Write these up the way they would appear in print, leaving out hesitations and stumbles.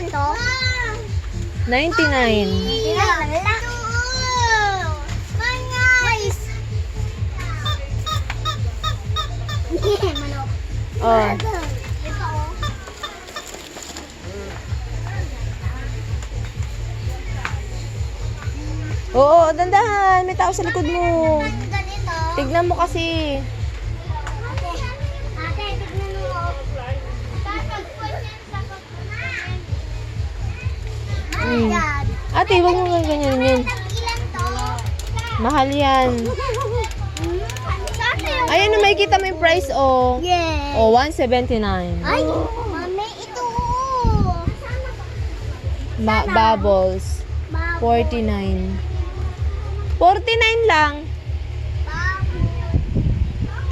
Ilan to? 99. Wala. Guys. Manok. Oh. Oo, dandahan. May tao sa likod mo. Ganito. Tignan mo kasi. Ate, tignan mo. Mm. Ate, huwag mo ganyan yun. Ilan to? Mahal yan. Ayan, may kita mo yung price, oh. Yeah. Oh, 179. Ay, mami, ito. Bubbles. 49. 49 lang.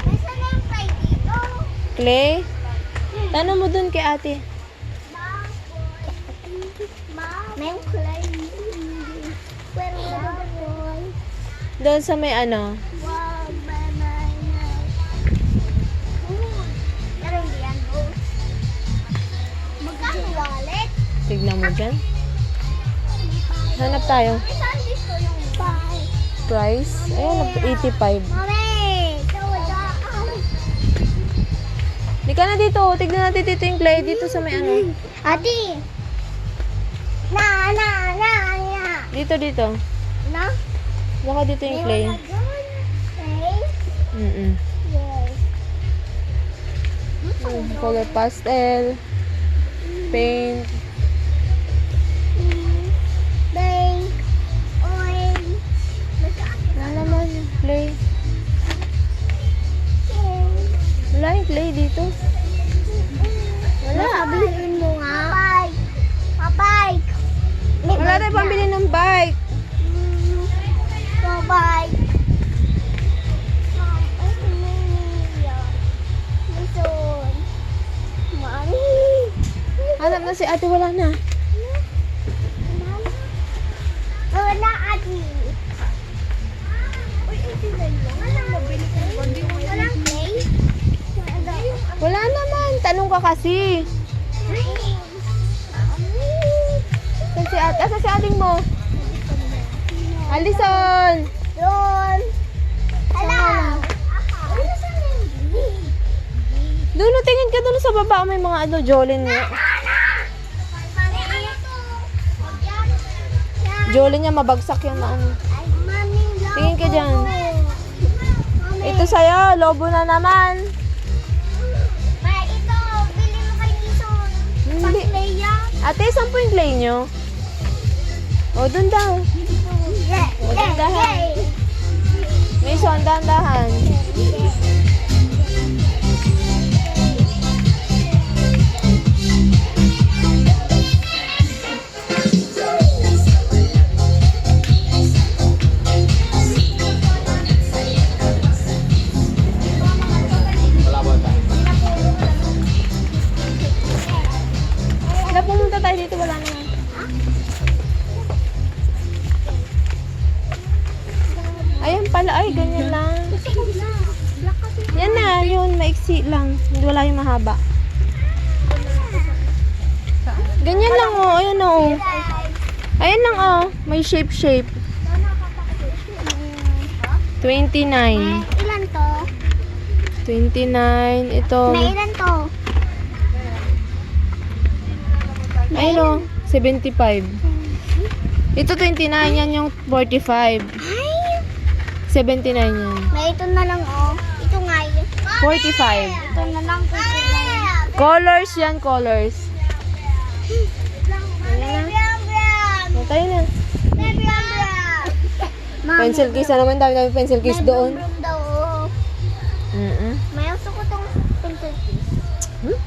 Nasaan na yung fry dito? Clay? Tanong mo dun kay ate. May clay. Pero baboy. Doon sa may ano. Wow, banana. Pero hindi yan, oh. Magkano wallet? Tignan mo dyan. Hanap tayo. Ay, saan dito yung bike? Price? Ayan, 85. Mami, tawadaan. Di ka na dito. Tignan natin dito yung clay. Dito sa may ano. Ate. Na. Dito. Na? Baka dito yung clay. Okay. Mm-mm. Yes. Color pastel. Paint. Bang. Orange. Wala naman yung clay. Wala yung clay dito. Wala. Sabihin mo nga. Bike. Bike. Wala tayo pambili ng bike. Bike. Mami. Hanap na si ate. Wala na. Wala, ate. Uy, ito na lang. Walang mabili ka. Walang play? Wala naman. Tanong ka kasi. Saan si ate? Asa si ating mo? Alison! Doon. Hala. Doon, tingin ka doon sa baba. May mga ano, Jolin nga. Jolin niya, mabagsak yan na ano. Tingin ka dyan. Ito sa'yo, lobo na naman. Ito, bili mo kay Kison. Hindi. Play yan. Ate, saan po yung clay nyo? O, doon daw. O, dahan. May son, dahan. Wala, pumunta tayo dito, wala na. Ayan pala, ay, ganyan lang. Yan na, yun, maiksi lang. Wala yung mahaba. Ganyan lang, oh, ayan, oh. Ayan lang, oh, may shape. 29. Ilan to? 29, ito. May ilan to? Ayun, oh, 75. Ito 29, yan yung 45. Ay, 79 yan. may ito na lang, oh. Ito nga yun. 45. Ito na lang. Colors yan, colors. O, tayo na. Pencil case na naman, dami pencil case doon. Daw. Mm-mm. May uso ko tong pencil case. Hmm?